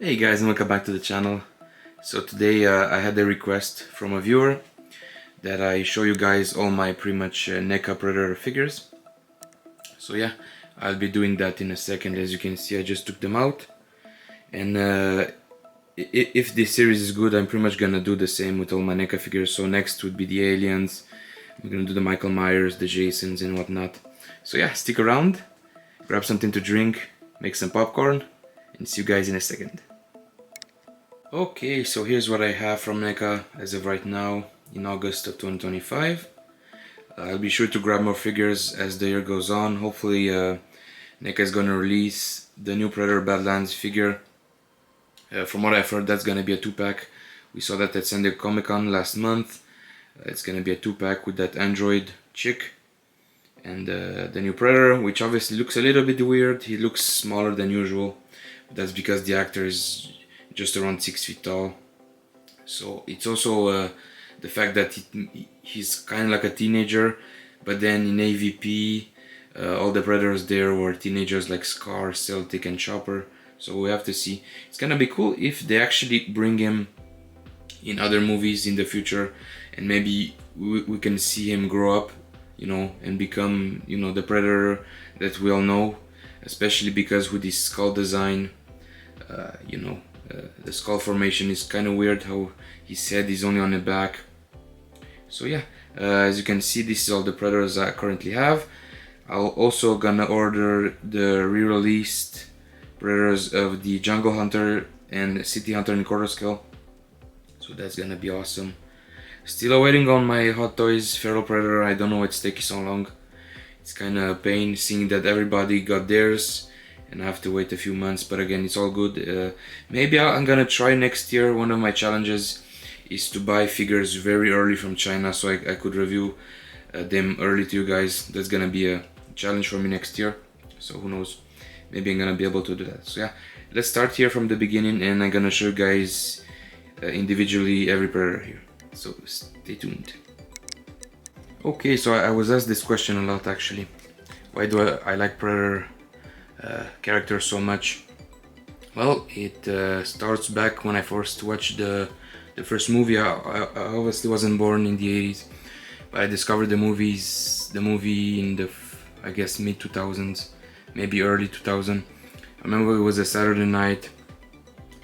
Hey guys, and welcome back to the channel. So today I had a request from a viewer that I show you guys all my pretty much NECA Predator figures. So yeah, I'll be doing that in a second. As you can see, I just took them out, and if this series is good, I'm pretty much gonna do the same with all my NECA figures. So next would be the aliens. I'm gonna do the Michael Myers, the Jasons and whatnot. So yeah, stick around, grab something to drink, make some popcorn, and see you guys in a second. Okay, so here's what I have from NECA as of right now in August of 2025. I'll be sure to grab more figures as the year goes on. Hopefully NECA is gonna release the new Predator Badlands figure. From what I've heard, that's gonna be a 2-pack. We saw that at San Diego Comic-Con last month. It's gonna be a 2-pack with that android chick and the new Predator, which obviously looks a little bit weird. He looks smaller than usual. That's because the actor is just around 6 feet tall. So it's also the fact that he's kind of like a teenager, but then in AVP all the Predators there were teenagers like Scar, Celtic and Chopper. So we have to see. It's gonna be cool if they actually bring him in other movies in the future, and maybe we can see him grow up, you know, and become, you know, the Predator that we all know, especially because with his skull design, the skull formation is kind of weird, how his head is only on the back. So yeah, as you can see, this is all the Predators I currently have. I'll also gonna order the re-released Predators of the Jungle Hunter and City Hunter in quarter scale. So that's gonna be awesome. Still waiting on my Hot Toys Feral Predator. I don't know why it's taking so long. It's kind of a pain seeing that everybody got theirs and I have to wait a few months, but again, it's all good. Maybe I'm gonna try next year. One of my challenges is to buy figures very early from China, so I could review them early to you guys. That's gonna be a challenge for me next year, so who knows, maybe I'm gonna be able to do that. So yeah, let's start here from the beginning, and I'm gonna show you guys individually every Predator here, so stay tuned. Okay, so I was asked this question a lot actually. Why do I like Predator character so much? Well, it starts back when I first watched the first movie. I obviously wasn't born in the 80s, but I discovered the movie in the, I guess, mid 2000s, maybe early 2000. I remember it was a Saturday night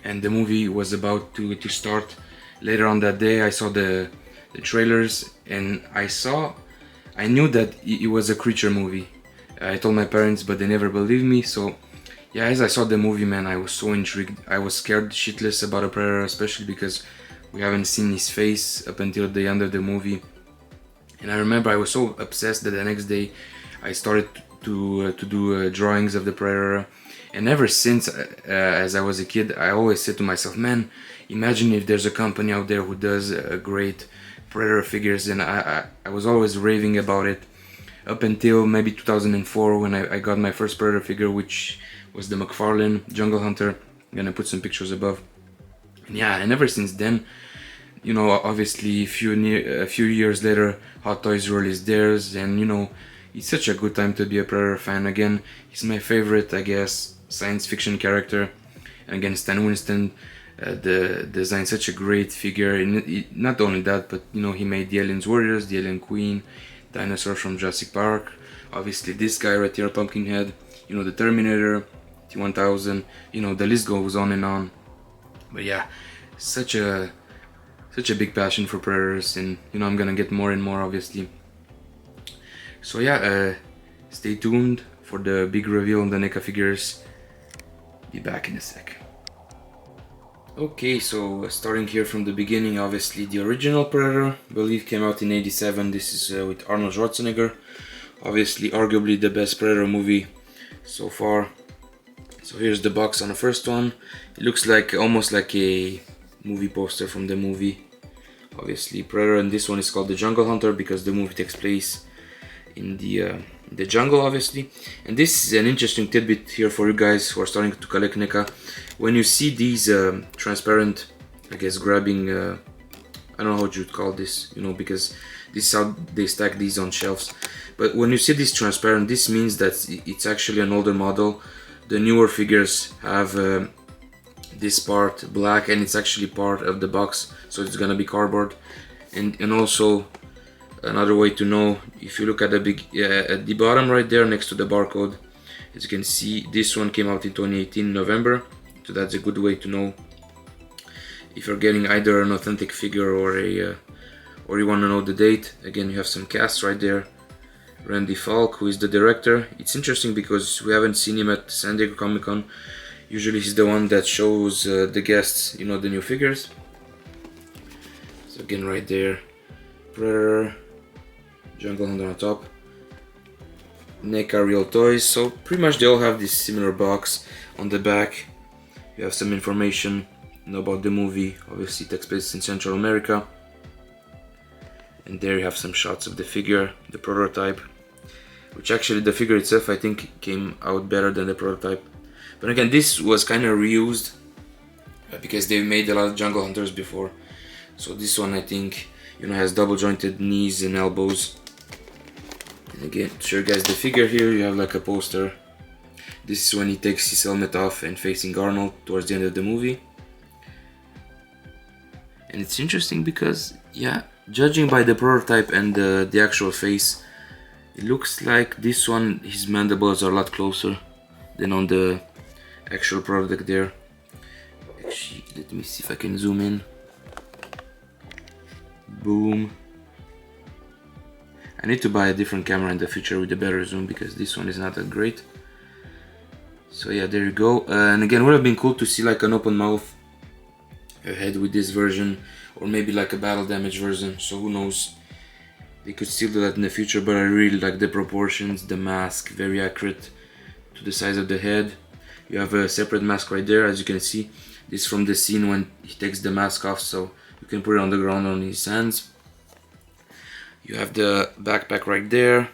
and the movie was about to start. Later on that day I saw the trailers, and I knew that it was a creature movie. I told my parents, but they never believed me. So yeah, as I saw the movie, man, I was so intrigued. I was scared shitless about a Predator, especially because we haven't seen his face up until the end of the movie. And I remember I was so obsessed that the next day I started to do drawings of the Predator. And ever since, as I was a kid, I always said to myself, man, imagine if there's a company out there who does great Predator figures. And I was always raving about it, up until maybe 2004 when I got my first Predator figure, which was the McFarlane Jungle Hunter. I'm gonna put some pictures above. And yeah, and ever since then, you know, obviously a few years later, Hot Toys released theirs, and you know, it's such a good time to be a Predator fan. Again, he's my favorite, I guess, science fiction character. And again, Stan Winston designed such a great figure. And not only that, but you know, he made the Aliens Warriors, the Alien Queen, dinosaur from Jurassic Park, obviously this guy right here, Pumpkinhead, you know, the Terminator, T-1000, you know, the list goes on and on. But yeah, such a big passion for Predators, and you know, I'm gonna get more and more obviously. So yeah, stay tuned for the big reveal on the NECA figures. Be back in a sec. Okay, so starting here from the beginning, obviously the original Predator, I believe, came out in '87. This is with Arnold Schwarzenegger. Obviously, arguably the best Predator movie so far. So here's the box on the first one. It looks like almost like a movie poster from the movie. Obviously Predator, and this one is called the Jungle Hunter because the movie takes place in the jungle, obviously. And this is an interesting tidbit here for you guys who are starting to collect NECA. When you see these transparent, I guess, grabbing, I don't know how you'd call this, you know, because this is how they stack these on shelves. But when you see this transparent, this means that it's actually an older model. The newer figures have this part black, and it's actually part of the box, so it's gonna be cardboard. And also another way to know, if you look at the bottom right there next to the barcode, as you can see, this one came out in 2018 November, so that's a good way to know if you're getting either an authentic figure or you want to know the date. Again, you have some casts right there. Randy Falk, who is the director. It's interesting because we haven't seen him at San Diego Comic-Con. Usually he's the one that shows the guests, you know, the new figures. So again, right there, Predator, Jungle Hunter on top, NECA Real Toys. So pretty much they all have this similar box. On the back you have some information, you know, about the movie. Obviously it takes place in Central America. And there you have some shots of the figure, the prototype, which actually the figure itself I think came out better than the prototype. But again, this was kind of reused because they've made a lot of Jungle Hunters before. So this one I think, you know, has double jointed knees and elbows. And again, to show you guys the figure here, you have like a poster. This is when he takes his helmet off and facing Arnold towards the end of the movie. And it's interesting because, yeah, judging by the prototype and the actual face, it looks like this one, his mandibles are a lot closer than on the actual product there. Actually, let me see if I can zoom in. Boom. I need to buy a different camera in the future with a better zoom because this one is not that great. So yeah, there you go. And again, it would have been cool to see like an open mouth head with this version, or maybe like a battle damage version, so who knows, they could still do that in the future. But I really like the proportions, the mask, very accurate to the size of the head. You have a separate mask right there, as you can see. This is from the scene when he takes the mask off, so you can put it on the ground on his hands. You have the backpack right there,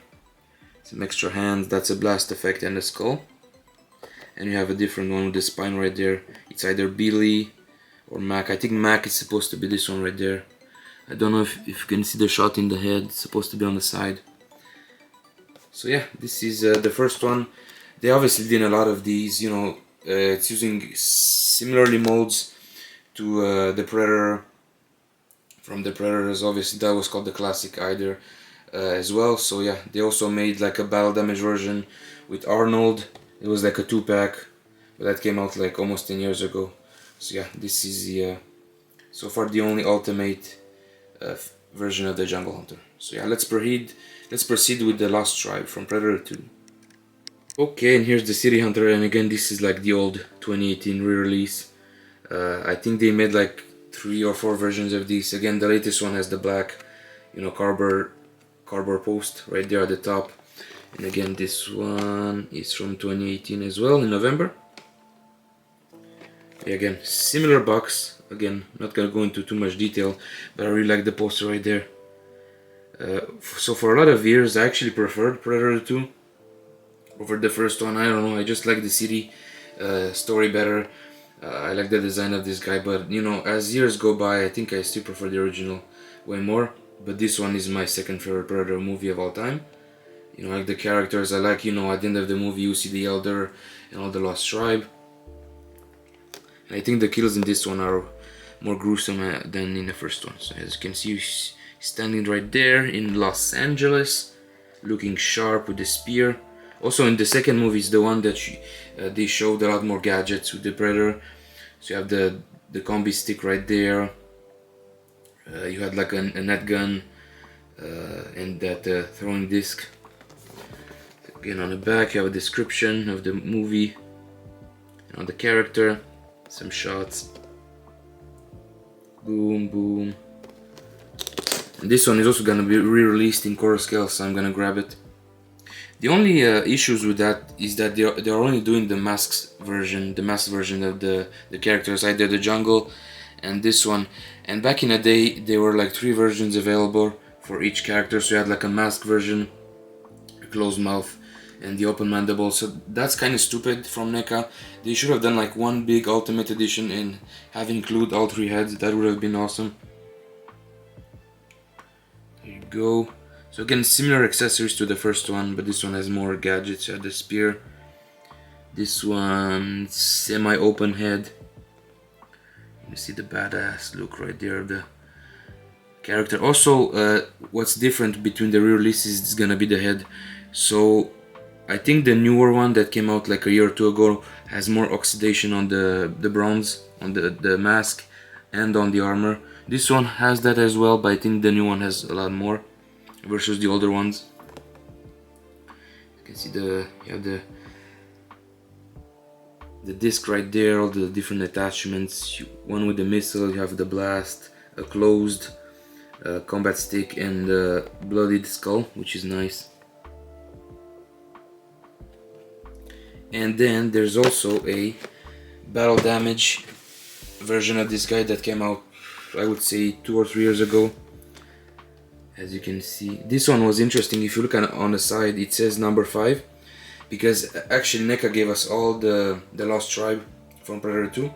some extra hands, that's a blast effect, and a skull. And you have a different one with the spine right there. It's either Billy or Mac. I think Mac is supposed to be this one right there. I don't know if you can see the shot in the head. It's supposed to be on the side. So yeah, this is the first one. They obviously did a lot of these, you know. It's using similarly molds to the Predator. From the Predators, obviously that was called the Classic either as well. So yeah, they also made like a battle damage version with Arnold. It was like a 2-pack, but that came out like almost 10 years ago. So yeah, this is the so far the only ultimate version of the Jungle Hunter. So yeah, let's proceed with the Lost Tribe from Predator 2. Okay, and here's the City Hunter, and again this is like the old 2018 re-release. I think they made like 3 or 4 versions of these. Again, the latest one has the black, you know, cardboard post right there at the top. And again, this one is from 2018 as well, in November. Yeah, again, similar box. Again, not gonna go into too much detail, but I really like the poster right there. So for a lot of years, I actually preferred Predator 2 over the first one. I don't know, I just like the city story better. I like the design of this guy, but you know, as years go by, I think I still prefer the original way more. But this one is my second favorite Predator movie of all time. You know, I like the characters. I like, you know, at the end of the movie you see the Elder and all the Lost Tribe. And I think the kills in this one are more gruesome than in the first one. So as you can see, he's standing right there in Los Angeles, looking sharp with the spear. Also in the second movie is the one that they showed a lot more gadgets with the Predator. So you have the combi stick right there. You had like a net gun and that throwing disc. Again, on the back you have a description of the movie and on the character, some shots. Boom, boom. And this one is also gonna be re-released in color scale, so I'm gonna grab it. The only issues with that is that they're only doing the masked version of the characters, either the Jungle and this one. And back in the day, there were like 3 versions available for each character. So you had like a masked version, a closed mouth, and the open mandible. So that's kind of stupid from NECA. They should have done like one big Ultimate Edition and have include all 3 heads. That would have been awesome. There you go. So again, similar accessories to the first one, but this one has more gadgets. You have the spear. This one, semi-open head. You see the badass look right there of the character. Also, what's different between the re-releases is gonna be the head. So I think the newer one that came out like a year or two ago has more oxidation on the bronze, on the mask, and on the armor. This one has that as well, but I think the new one has a lot more versus the older ones. You can see you have the disc right there, all the different attachments. One with the missile, you have the blast, a closed combat stick, and a bloodied skull, which is nice. And then there's also a battle damage version of this guy that came out, I would say 2 or 3 years ago. As you can see, this one was interesting. If you look on the side, it says number 5, because actually NECA gave us all the Lost Tribe from Predator 2.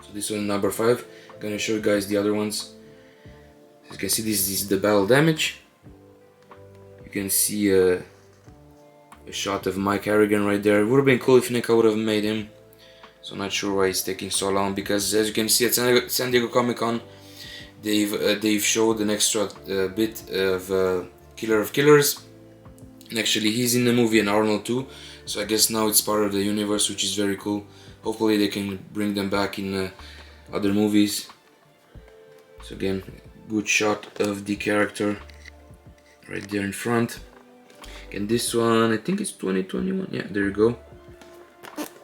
So this one number 5. I'm gonna show you guys the other ones. As you can see, this is the battle damage. You can see a shot of Mike Harrigan right there. It would have been cool if NECA would have made him. So I'm not sure why it's taking so long, because as you can see at San Diego Comic-Con, they've showed an extra bit of Killer of Killers. And actually he's in the movie and Arnold too. So I guess now it's part of the universe, which is very cool. Hopefully they can bring them back in other movies. So again, good shot of the character right there in front. And this one, I think it's 2021. Yeah, there you go.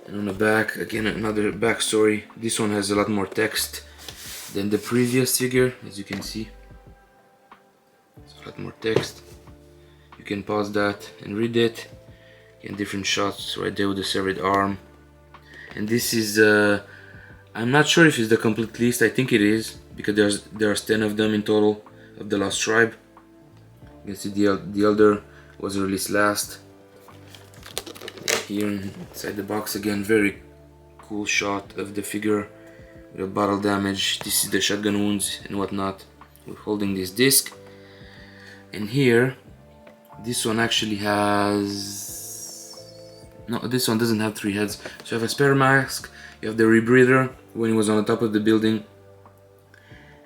And on the back, again, another backstory. This one has a lot more text than the previous figure, as you can see. It's a lot more text. You can pause that and read it. Again, different shots right there with the severed arm. And this is, I'm not sure if it's the complete list. I think it is, because there's 10 of them in total of the Lost Tribe. You can see the Elder was released last. Here inside the box, again, very cool shot of the figure with a battle damage. This is the shotgun wounds and whatnot. We're holding this disc. And here, this one actually has... No, this one doesn't have 3 heads. So you have a spare mask, you have the rebreather when he was on the top of the building,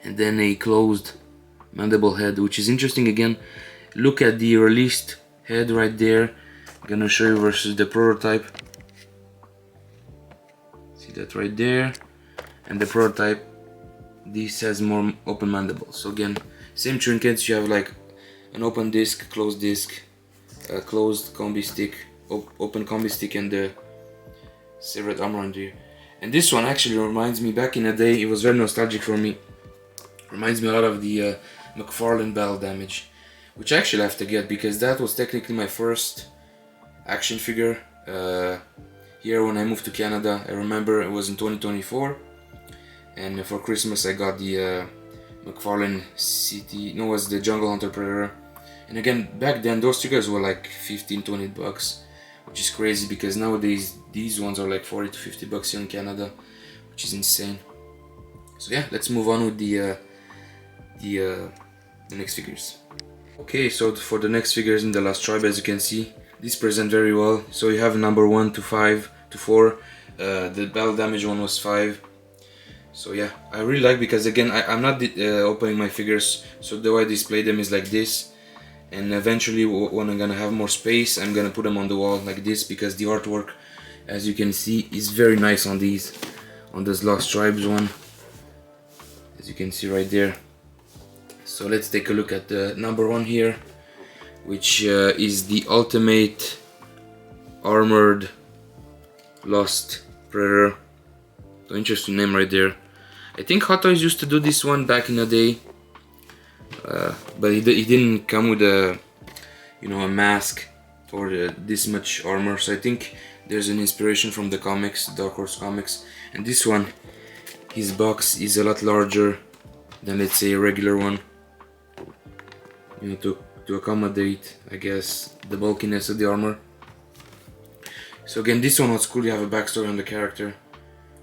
and then a closed mandible head, which is interesting. Again, look at the released head right there. I'm gonna show you versus the prototype. See that right there? And the prototype, this has more open mandibles. So again, same trinkets. You have like an open disc, closed combi stick, open combi stick, and the severed armor on there. And this one actually reminds me, back in the day, it was very nostalgic for me. Reminds me a lot of the McFarlane battle damage, which I actually have to get, because that was technically my first action figure here when I moved to Canada. I remember it was in 2024, and for Christmas I got the McFarlane City, no, it was the Jungle Hunter Predator. And again, back then those figures were like 15-20 bucks, which is crazy, because nowadays these ones are like 40 to 50 bucks here in Canada, which is insane. So yeah, let's move on with the next figures. Okay, so for the next figures in the Lost Tribe, as you can see, these present very well. So you have number 1 to 5 to 4. The battle damage one was 5. So yeah, I really like, because again, I'm not opening my figures, so the way I display them is like this. And eventually, when I'm gonna have more space, I'm gonna put them on the wall like this, because the artwork, as you can see, is very nice on these, on this Lost Tribes one, as you can see right there. So let's take a look at the number 1 here, which is the ultimate armored Lost Predator. So interesting name right there. I think Hot Toys used to do this one back in the day, but he didn't come with a, you know, a mask or this much armor. So I think there's an inspiration from the comics, Dark Horse comics. And this one, his box is a lot larger than, let's say, a regular one, you know, to accommodate, I guess, the bulkiness of the armor. So again, this one was cool. You have a backstory on the character,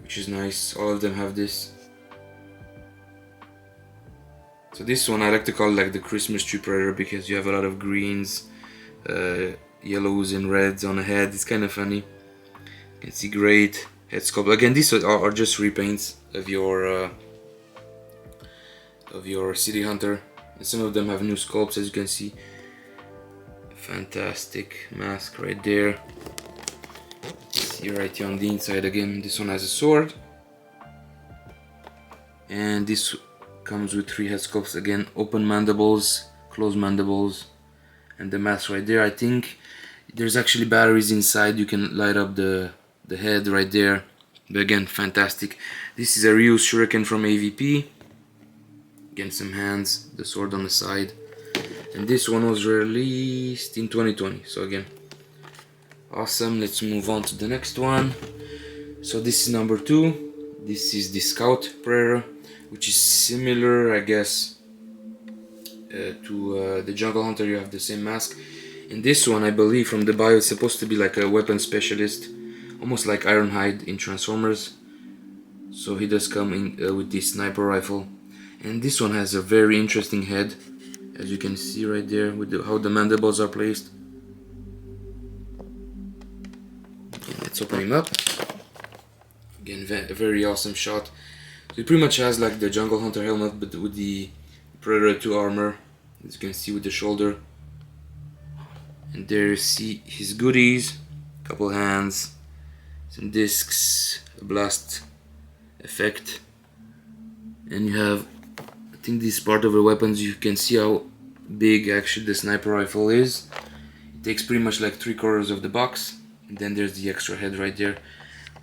which is nice. All of them have this. So this one I like to call like the Christmas tree Predator, because you have a lot of greens, yellows and reds on the head. It's kind of funny. You can see great head sculpt. Again, these are just repaints of your City Hunter, and some of them have new sculpts, as you can see. Fantastic mask right there. See right here on the inside again, this one has a sword, and this comes with 3 head sculpts again, open mandibles, closed mandibles, and the mask right there. I think there's actually batteries inside, you can light up the head right there. But again, fantastic. This is a reused shuriken from AVP. Again, some hands, the sword on the side. And this one was released in 2020. So again, awesome. Let's move on to the next one. So this is number 2. This is the Scout Predator, which is similar, I guess, to the Jungle Hunter. You have the same mask. In this one, I believe from the bio, it's supposed to be like a weapon specialist, almost like Ironhide in Transformers. So he does come in with this sniper rifle. And this one has a very interesting head, as you can see right there, with how the mandibles are placed. Okay, let's open him up. Again, a very awesome shot. So he pretty much has like the Jungle Hunter helmet, but with the Predator 2 armor, as you can see with the shoulder. And there you see his goodies, couple hands, some discs, a blast effect, and you have, I think this is part of the weapons. You can see how big actually the sniper rifle is. It takes pretty much like 3/4 of the box, and then there's the extra head right there,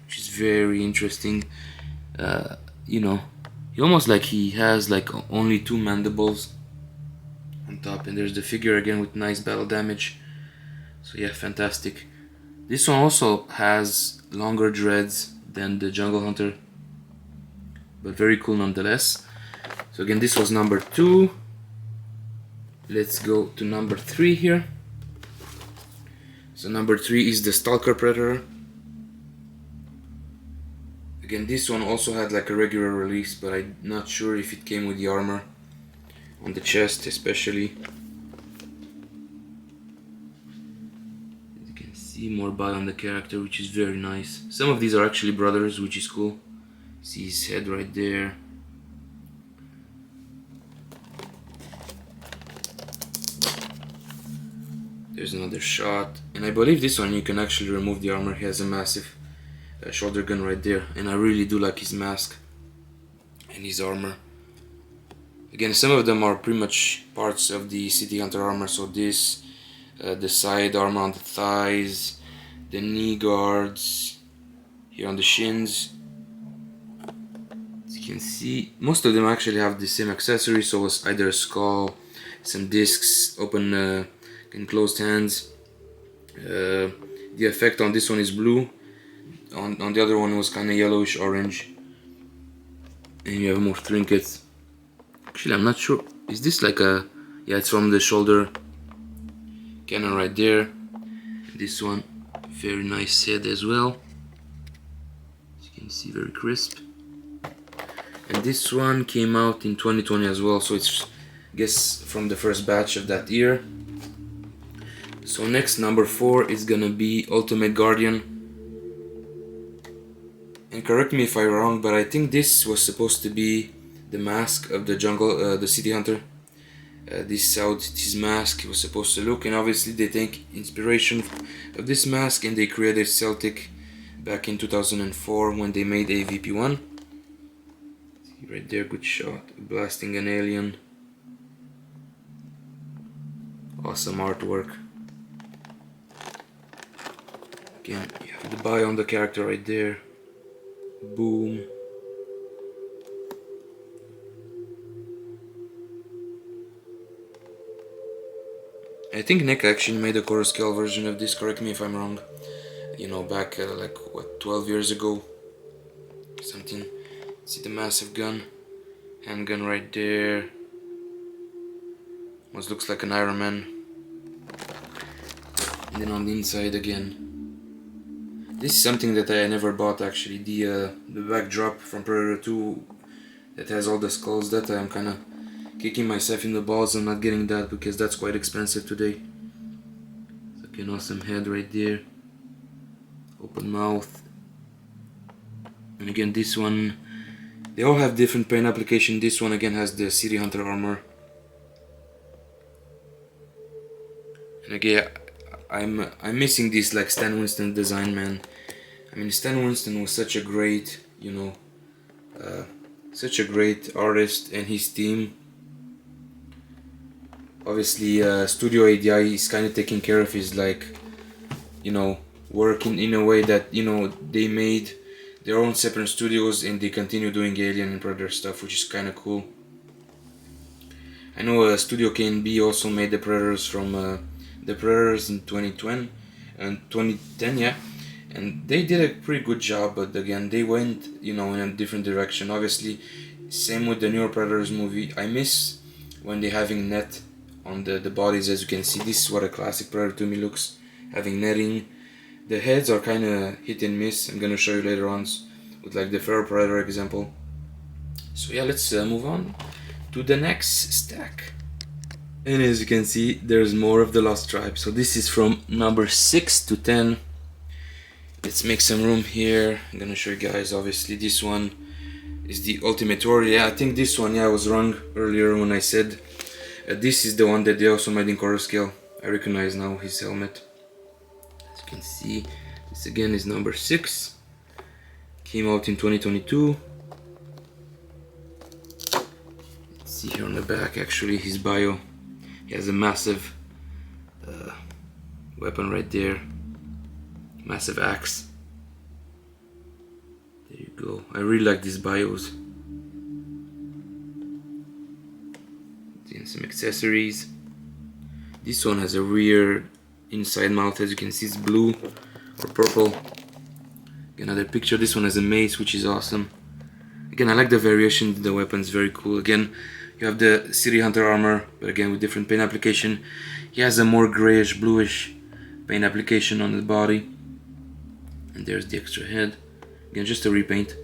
which is very interesting. You know, he almost like he has like only 2 mandibles on top, and there's the figure again with nice battle damage. So yeah, fantastic. This one also has longer dreads than the Jungle Hunter, but very cool nonetheless. So again, this was number 2. Let's go to number 3 here. So number 3 is the Stalker Predator. Again, this one also had like a regular release, but I'm not sure if it came with the armor on the chest especially. See more bio on the character, which is very nice. Some of these are actually brothers, which is cool. See his head right there. There's another shot, and I believe this one you can actually remove the armor. He has a massive shoulder gun right there, and I really do like his mask and his armor. Again, some of them are pretty much parts of the City Hunter armor. So this, the side armor on the thighs, the knee guards, here on the shins. As you can see, most of them actually have the same accessory, so it's either a skull, some discs, open and closed hands. The effect on this one is blue, on the other one was kind of yellowish orange. And you have more trinkets. Actually, I'm not sure, is this like a, yeah, it's from the shoulder cannon right there. This one, very nice head as well, as you can see, very crisp. And this one came out in 2020 as well, so it's, I guess, from the first batch of that year. So next, number 4 is gonna be Ultimate Guardian. And correct me if I'm wrong, but I think this was supposed to be the mask of the jungle, the City Hunter. This is how his mask was supposed to look, and obviously they take inspiration of this mask and they created Celtic back in 2004 when they made AVP1. See right there, good shot, blasting an alien. Awesome artwork. Again, you have the bio on the character right there. Boom. I think NECA actually made a quarter scale version of this, correct me if I'm wrong. You know, back like what, 12 years ago, something. See the massive gun, handgun right there. Almost looks like an Iron Man. And then on the inside again. This is something that I never bought actually. The backdrop from Predator 2 that has all the skulls. That I'm kind of kicking myself in the balls. I'm not getting that because that's quite expensive today. So an awesome head right there. Open mouth. And again, this one They all have different paint application. This one again has the City Hunter armor. And again, I'm missing this like Stan Winston design, man. I mean, Stan Winston was such a great, you know, such a great artist, and his team. Obviously, Studio ADI is kind of taking care of his, like, you know, working in a way that, you know, they made their own separate studios and they continue doing Alien and Predator stuff, which is kind of cool. I know Studio K&B also made the Predators from the Predators in 2020 and 2010, yeah, and they did a pretty good job. But again, they went, you know, in a different direction. Obviously, same with the newer Predators movie. I miss when they having net on the bodies. As you can see, this is what a classic Predator to me looks, having netting. The heads are kind of hit and miss. I'm gonna show you later on with like the Feral Predator example. So yeah, let's move on to the next stack. And as you can see, there's more of the Lost Tribe. So this is from number 6 to 10. Let's make some room here. I'm gonna show you guys. Obviously, this one is the Ultimate Warrior. Yeah, I think this one, yeah, I was wrong earlier when I said this is the one that they also made in quarter scale. I recognize now his helmet. As you can see, this again is number 6. Came out in 2022. Let's see here on the back, actually, his bio. He has a massive weapon right there. Massive axe. There you go. I really like these bios. And some accessories. This one has a weird inside mouth. As you can see, it's blue or purple. Another picture. This one has a mace, which is awesome. Again, I like the variation in the weapons, very cool. Again, you have the City Hunter armor, but again with different paint application. He has a more grayish, bluish paint application on the body. And there's the extra head. Again, just a repaint.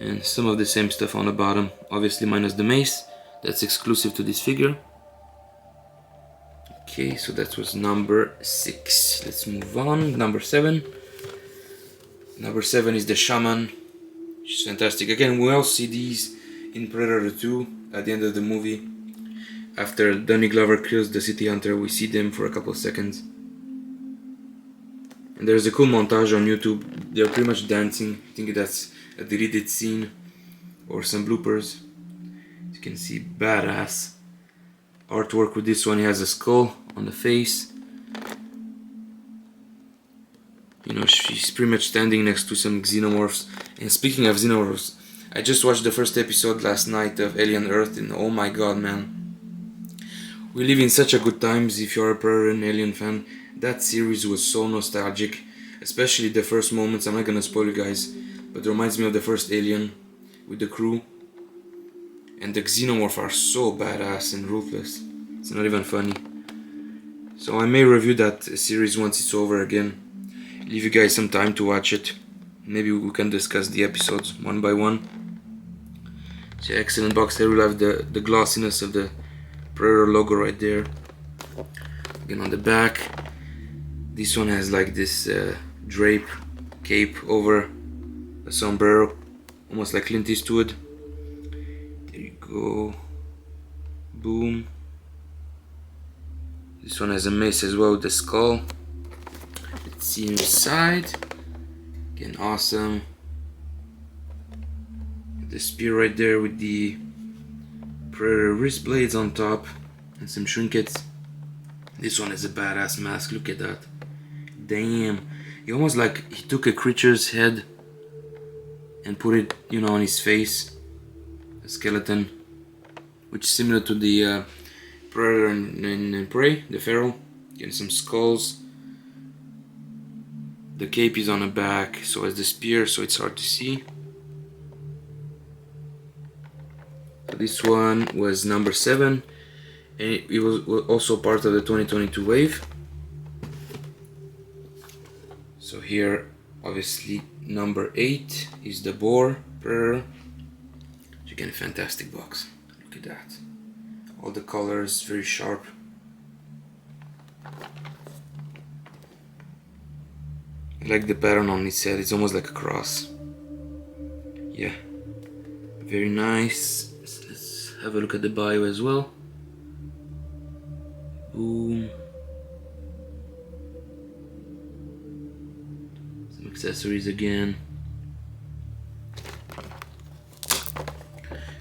And some of the same stuff on the bottom. Obviously minus the mace. That's exclusive to this figure. Okay, so that was number 6. Let's move on. Number 7. Number 7 is the Shaman. Which is fantastic. Again, we all see these in Predator 2 at the end of the movie. After Donnie Glover kills the City Hunter, we see them for a couple of seconds. And there's a cool montage on YouTube. They're pretty much dancing. I think that's a deleted scene or some bloopers. As you can see, badass artwork with this one. He has a skull on the face. You know, she's pretty much standing next to some xenomorphs. And speaking of xenomorphs, I just watched the first episode last night of Alien Earth, and oh my god, man. We live in such a good times if you're a Predator and Alien fan. That series was so nostalgic, especially the first moments. I'm not gonna spoil you guys, but it reminds me of the first Alien with the crew. And the xenomorphs are so badass and ruthless. It's not even funny. So I may review that series once it's over again. Leave you guys some time to watch it. Maybe we can discuss the episodes one by one. So excellent box. I really love the glossiness of the Predator logo right there. Again on the back, this one has like this drape cape over a sombrero, almost like Clint Eastwood. There you go. Boom. This one has a mace as well with the skull. Let's see inside. Again, awesome. The spear right there with the Predator wrist blades on top and some trinkets. This one is a badass mask. Look at that. Damn. He almost like he took a creature's head and put it, you know, on his face. A skeleton, which is similar to the Predator and Prey, the Feral. Getting some skulls. The cape is on the back, so is the spear, so it's hard to see. This one was number 7, and it was also part of the 2022 wave. So here, obviously, number 8 is the Boar Predator. Again, a fantastic box. Look at that. All the colors, very sharp. I like the pattern on his head. It's almost like a cross. Yeah, Very nice. Let's have a look at the bio as well. Boom. Some accessories again.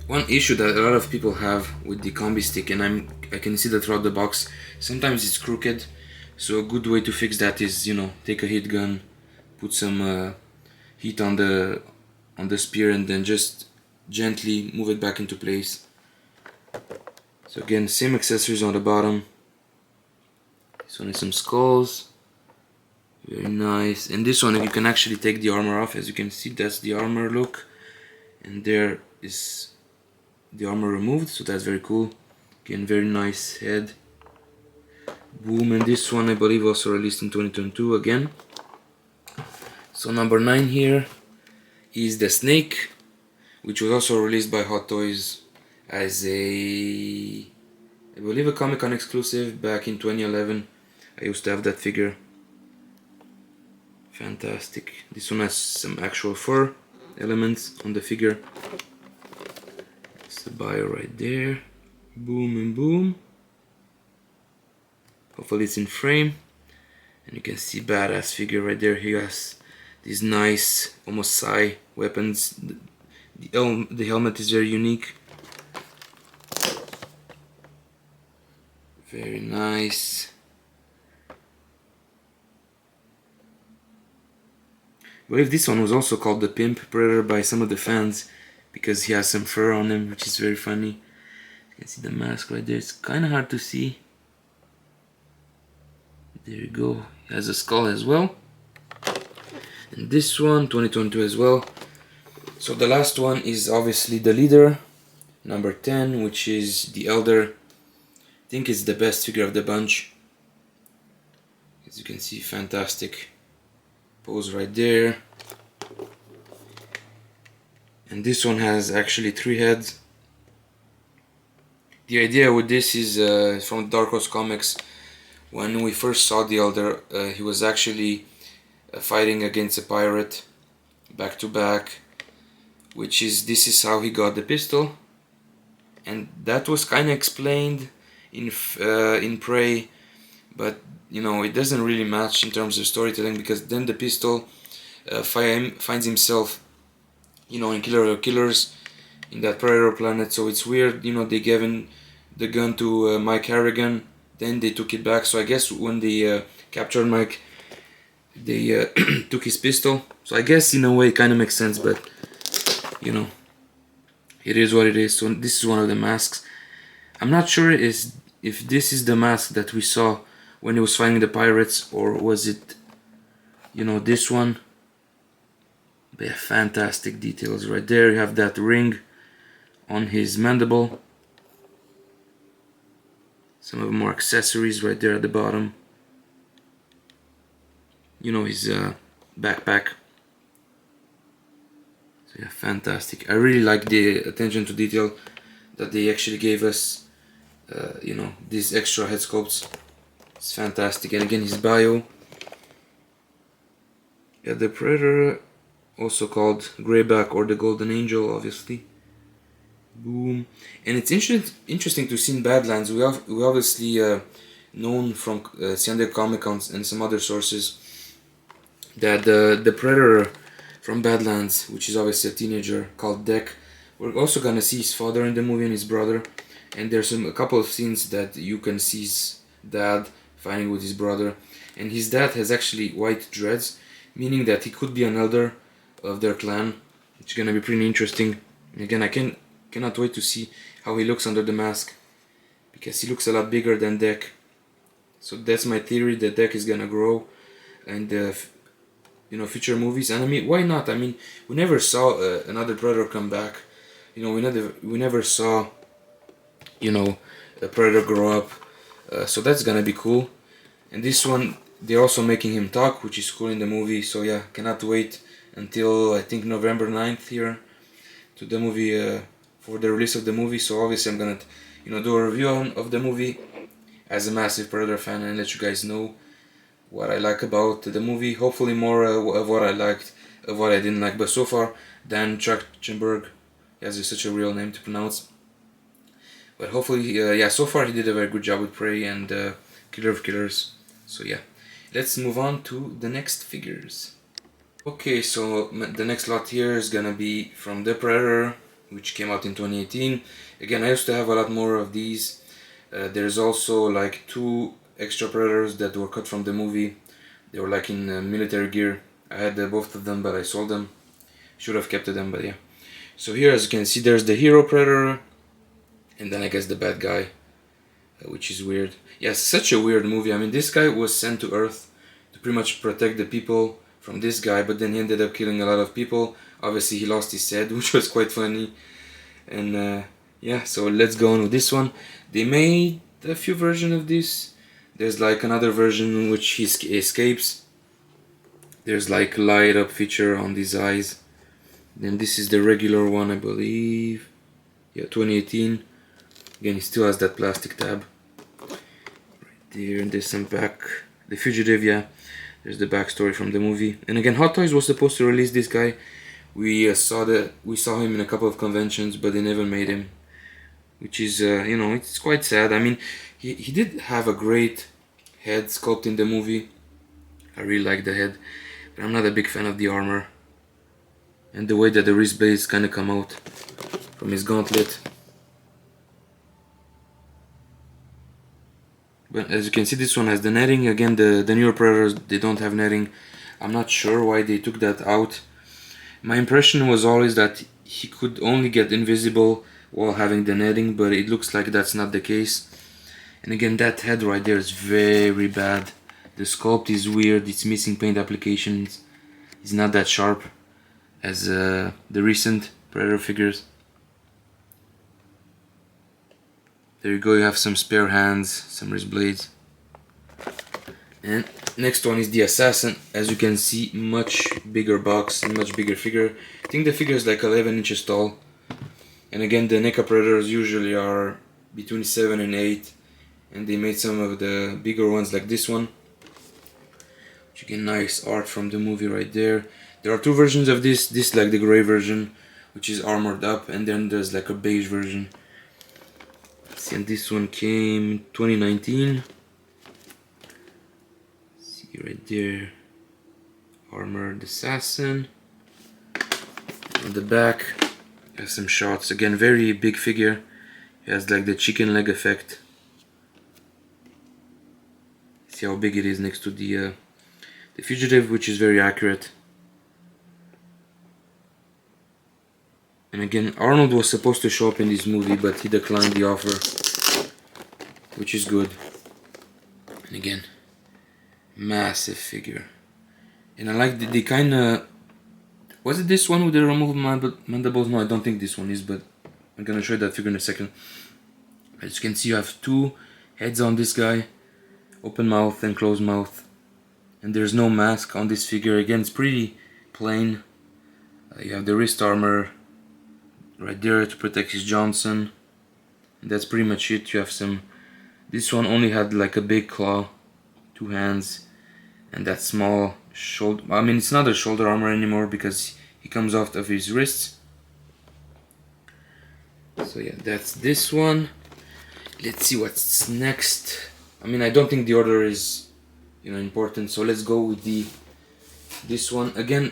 One issue that a lot of people have with the combi stick, and I can see that throughout the box, sometimes it's crooked. So a good way to fix that is, you know, take a heat gun, put some heat on the spear, and then just gently move it back into place. So again, same accessories on the bottom. This one is some skulls. Very nice. And this one you can actually take the armor off. As you can see, that's the armor look. And there is the armor removed, so that's very cool. Again, very nice head. Boom. And this one I believe also released in 2022 again. So number 9 here is the snake, which was also released by Hot Toys as I believe a Comic-Con exclusive back in 2011. I used to have that figure. Fantastic. This one has some actual fur elements on the figure. That's the bio right there. Boom and boom. Hopefully it's in frame. And you can see badass figure right there. He has these nice, almost sci weapons. The helmet is very unique. Very nice. I believe this one was also called the Pimp Predator by some of the fans because he has some fur on him, which is very funny. You can see the mask right there. It's kind of hard to see. There you go. He has a skull as well. And this one, 2022 as well. So the last one is obviously the leader, number 10, which is the Elder. I think it's the best figure of the bunch. As you can see, fantastic pose right there. And this one has actually 3 heads. The idea with this is from Dark Horse Comics. When we first saw the Elder, he was actually fighting against a pirate back to back, this is how he got the pistol, and that was kind of explained in Prey, but you know, it doesn't really match in terms of storytelling, because then the pistol finds himself, you know, in Killer of Killers in that Predator planet. So it's weird, you know, they gave him the gun to Mike Harrigan, then they took it back. So I guess when they captured Mike, they took his pistol. So I guess in a way it kind of makes sense, but you know, it is what it is. So this is one of the masks. I'm not sure if this is the mask that we saw when he was fighting the pirates, or was it, you know, this one. But yeah, fantastic details right there. You have that ring on his mandible. Some of the more accessories right there at the bottom. You know, his backpack. So yeah, fantastic. I really like the attention to detail that they actually gave us. You know, these extra head sculpts. It's fantastic. And again, his bio. Yeah, the Predator, also called Greyback or the Golden Angel, obviously. Boom. And it's interesting to see in Badlands. We obviously known from San Diego Comic-Con and some other sources that the Predator from Badlands, which is obviously a teenager called Deck, we're also gonna see his father in the movie and his brother. And there's a couple of scenes that you can see his dad fighting with his brother. And his dad has actually white dreads, meaning that he could be an elder of their clan, which is gonna be pretty interesting. And again, I cannot wait to see how he looks under the mask, because he looks a lot bigger than Deck. So that's my theory, that Deck is gonna grow and you know, future movies. And I mean, why not? I mean, we never saw another Predator come back. You know, we never saw, you know, a Predator grow up. So that's gonna be cool. And this one, they're also making him talk, which is cool in the movie. So yeah, cannot wait until I think November 9th here to the movie, for the release of the movie. So obviously I'm gonna, you know, do a review of the movie as a massive Predator fan and let you guys know what I like about the movie. Hopefully more of what I liked, of what I didn't like. But so far, Dan Trachtenberg He has such a real name to pronounce. But hopefully, yeah, so far he did a very good job with Prey and Killer of Killers. So yeah, let's move on to the next figures. Okay, so the next lot here is gonna be from the Predator, which came out in 2018. Again, I used to have a lot more of these. There's also like 2 extra Predators that were cut from the movie. They were like in military gear. I had both of them, but I sold them. Should have kept them, but yeah. So here, as you can see, there's the hero Predator, and then I guess the bad guy, which is weird. Yeah, such a weird movie. I mean, this guy was sent to Earth to pretty much protect the people from this guy, but then he ended up killing a lot of people. Obviously, he lost his head, which was quite funny. And yeah, so let's go on with this one. They made a few versions of this. There's like another version in which he escapes. There's like light up feature on these eyes. Then this is the regular one, I believe. Yeah, 2018. Again, he still has that plastic tab. Right there, and there's some back. The Fugitive, yeah. There's the backstory from the movie. And again, Hot Toys was supposed to release this guy. We saw him in a couple of conventions, but they never made him. Which is, you know, it's quite sad. I mean, he did have a great head sculpt in the movie. I really like the head. But I'm not a big fan of the armor. And the way that the wrist blades kind of come out from his gauntlet. But as you can see, this one has the netting. Again, the newer Predators, they don't have netting. I'm not sure why they took that out. My impression was always that he could only get invisible while having the netting, but it looks like that's not the case. And again, that head right there is very bad. The sculpt is weird, it's missing paint applications. It's not that sharp as the recent Predator figures. There you go, you have some spare hands, some wrist blades. And next one is the Assassin. As you can see, much bigger box and much bigger figure. I think the figure is like 11 inches tall. And again, the NECA Predators usually are between 7 and 8. And they made some of the bigger ones like this one. Which again, nice art from the movie right there. There are 2 versions of this. This like the gray version, which is armored up. And then there's like a beige version. See, and this one came 2019. See right there, armored assassin. On the back, has some shots. Again, very big figure. It has like the chicken leg effect. See how big it is next to the Fugitive, which is very accurate. And again, Arnold was supposed to show up in this movie, but he declined the offer, which is good. And again, massive figure. And I like the kind of... Was it this one with the removed mandibles? No, I don't think this one is, but I'm gonna show you that figure in a second. As you can see, you have 2 heads on this guy. Open mouth and closed mouth. And there's no mask on this figure. Again, it's pretty plain. You have the wrist armor right there to protect his Johnson. And that's pretty much it. You have some... This one only had like a big claw, 2 hands, and that small shoulder... I mean, it's not a shoulder armor anymore because he comes off of his wrists. So yeah, that's this one. Let's see what's next. I mean, I don't think the order is, you know, important. So let's go with this one. Again,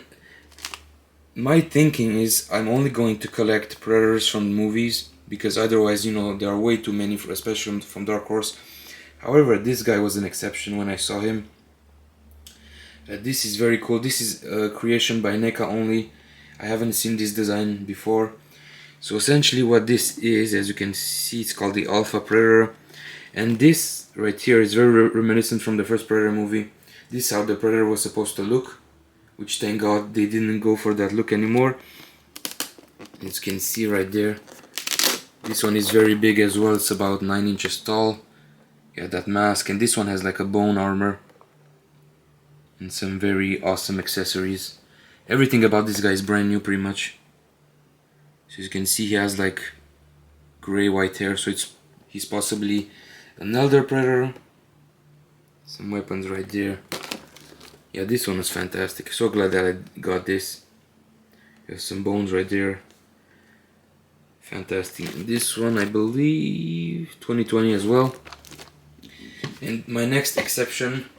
my thinking is I'm only going to collect Predators from movies because otherwise, you know, there are way too many, especially from Dark Horse. However, this guy was an exception when I saw him. This is very cool. This is a creation by NECA only. I haven't seen this design before. So essentially what this is, as you can see, it's called the Alpha Predator. And this right here is very reminiscent from the first Predator movie. This is how the Predator was supposed to look, which thank God they didn't go for that look anymore. As you can see right there, this one is very big as well. It's about 9 inches tall. Yeah, that mask, and this one has like a bone armor and some very awesome accessories. Everything about this guy is brand new pretty much. So as you can see, he has like gray white hair, so he's possibly an elder Predator. Some weapons right there. Yeah, this one was fantastic. So glad that I got this. There's some bones right there. Fantastic. This one I believe 2020 as well. And my next exception,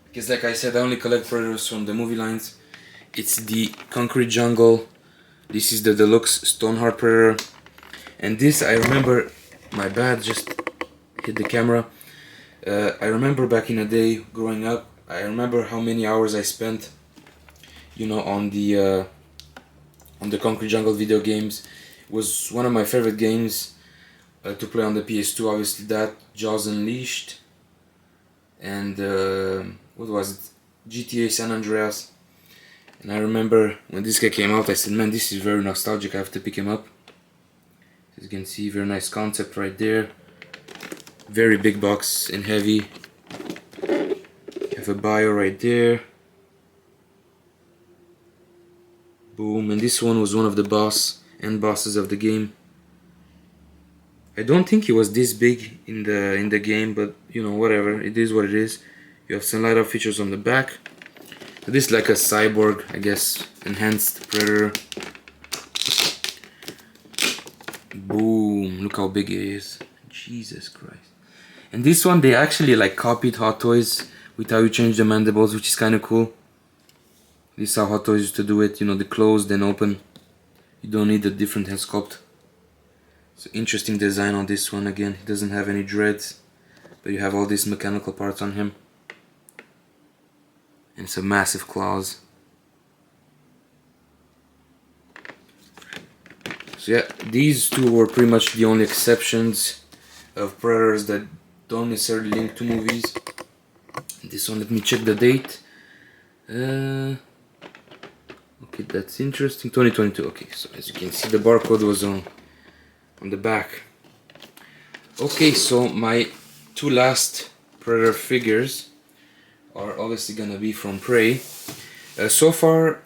because like I said, I only collect Predators from the movie lines. It's the Concrete Jungle. This is the deluxe Stoneheart Predator. And this I remember, my bad, just hit the camera. I remember back in the day growing up, I remember how many hours I spent, you know, on the Concrete Jungle video games. It was one of my favorite games to play on the PS2. Obviously that, Jaws Unleashed, and what was it, GTA San Andreas. And I remember when this guy came out, I said, man, this is very nostalgic, I have to pick him up. As you can see, very nice concept right there. Very big box and heavy. You have a bio right there. Boom, and this one was one of the bosses of the game. I don't think he was this big in the game, but you know, whatever, it is what it is. You have some light up features on the back. So this is like a cyborg, I guess, enhanced Predator. Boom, look how big it is. Jesus Christ. And this one, they actually like copied Hot Toys with how you change the mandibles, which is kind of cool. This is how Hot Toys used to do it, you know, the closed and open. You don't need a different head sculpt. So interesting design on this one. Again, he doesn't have any dreads, but you have all these mechanical parts on him. And some massive claws. So yeah, these two were pretty much the only exceptions of Predators that don't necessarily link to movies. This one, let me check the date. Okay, that's interesting. 2022. Okay, so as you can see, the barcode was on the back. Okay, so my two last Predator figures are obviously gonna be from Prey. So far,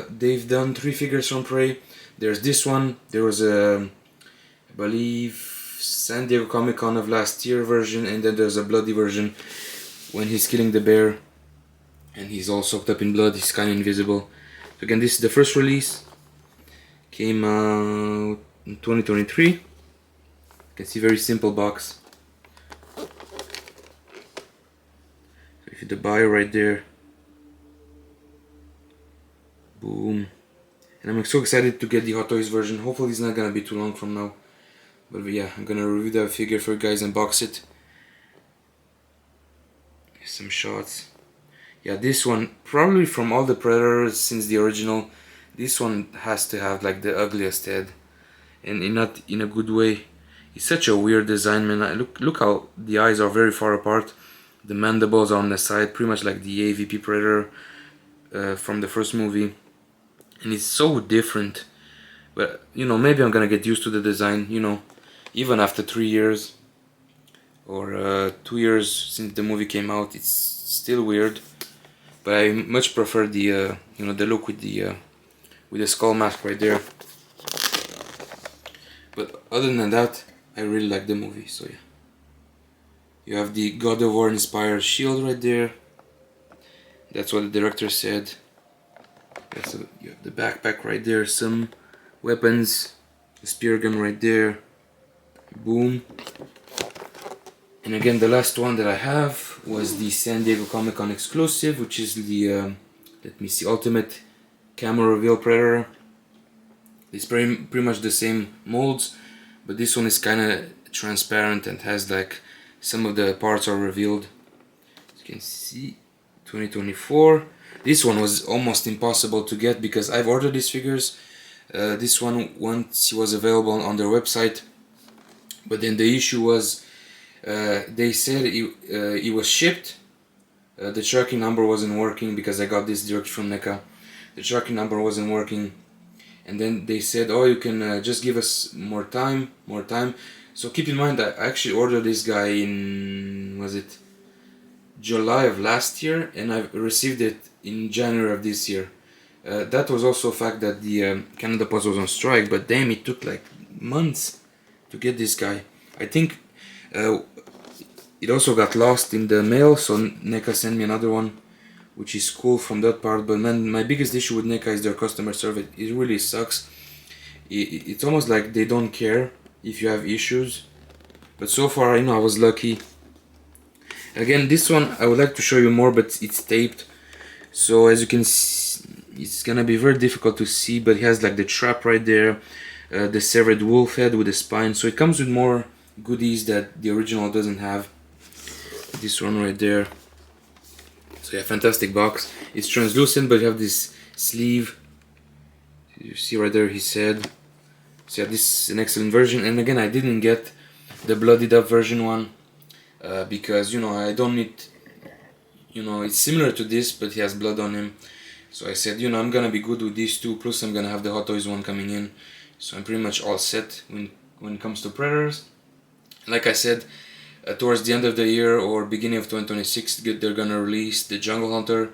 they've done 3 figures from Prey. There's this one. There was a, I believe, San Diego Comic-Con of last year version, and then there's a bloody version when he's killing the bear and he's all soaked up in blood. He's kind of invisible. So again, this is the first release. Came out in 2023. You can see, very simple box. So if you the bio right there. Boom. And I'm so excited to get the Hot Toys version. Hopefully it's not gonna be too long from now. But yeah, I'm gonna review that figure for you guys and box it. Some shots. Yeah, this one, probably from all the Predators since the original, this one has to have like the ugliest head. And not in a good way. It's such a weird design, man. Look how the eyes are very far apart. The mandibles are on the side, pretty much like the AVP Predator from the first movie. And it's so different. But, you know, maybe I'm gonna get used to the design, you know. Even after 3 years or 2 years since the movie came out, it's still weird. But I much prefer the you know, the look with the skull mask right there. But other than that, I really like the movie. So yeah, you have the God of War inspired shield right there. That's what the director said. So you have the backpack right there, some weapons, the spear gun right there. Boom. And again, the last one that I have was the San Diego Comic-Con exclusive, which is the let me see, Ultimate Camo Reveal Predator. It's pretty much the same molds, but this one is kind of transparent and has like some of the parts are revealed. As you can see, 2024. This one was almost impossible to get because I've ordered these figures. This one, once it was available on their website, but then the issue was they said it was shipped. The tracking number wasn't working because I got this direct from NECA. The tracking number wasn't working, and then they said, "Oh, you can just give us more time." So keep in mind that I actually ordered this guy in, was it July of last year, and I received it in January of this year. That was also a fact that the Canada Post was on strike, but damn, it took like months to get this guy. I think it also got lost in the mail, so NECA sent me another one, which is cool from that part. But man, my biggest issue with NECA is their customer service. It really sucks. it's almost like they don't care if you have issues. But so far, I was lucky. Again, this one I would like to show you more, but it's taped. So as you can see, it's gonna be very difficult to see, but it has like the trap right there, the severed wolf head with the spine. So it comes with more goodies that the original doesn't have. This one right there. So yeah, fantastic box. It's translucent, but you have this sleeve. You see right there his head. So yeah, this is an excellent version. And again, I didn't get the bloodied up version one because I don't need. It's similar to this, but he has blood on him. So I said, I'm gonna be good with these two. Plus, I'm gonna have the Hot Toys one coming in. So I'm pretty much all set when it comes to Predators. Like I said, towards the end of the year or beginning of 2026, they're gonna release the Jungle Hunter,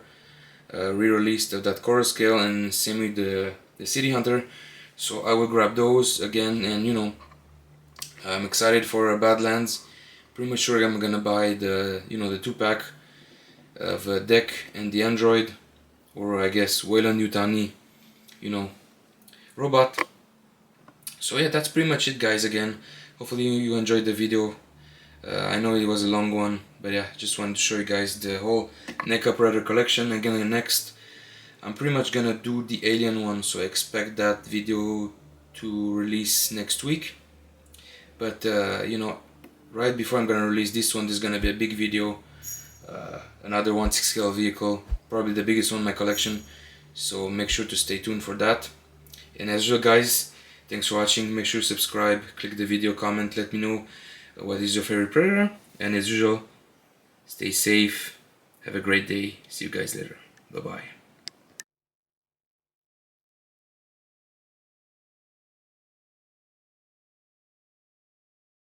re-released of that core scale, and same with the City Hunter. So I will grab those again, and I'm excited for Badlands. Pretty much sure I'm gonna buy the the 2-pack of Deck and the Android, or I guess Wayland Yutani, robot. So yeah, that's pretty much it, guys. Again, hopefully you enjoyed the video. I know it was a long one, but yeah, just wanted to show you guys the whole NECA Predator collection. Again, next, I'm pretty much gonna do the Alien one, so expect that video to release next week. But right before I'm gonna release this one, there's gonna be a big video, another 1/6 scale vehicle, probably the biggest one in my collection. So make sure to stay tuned for that. And as usual, guys, thanks for watching. Make sure to subscribe, click the video, comment, let me know what is your favorite Predator. And as usual, stay safe, have a great day, see you guys later, bye bye.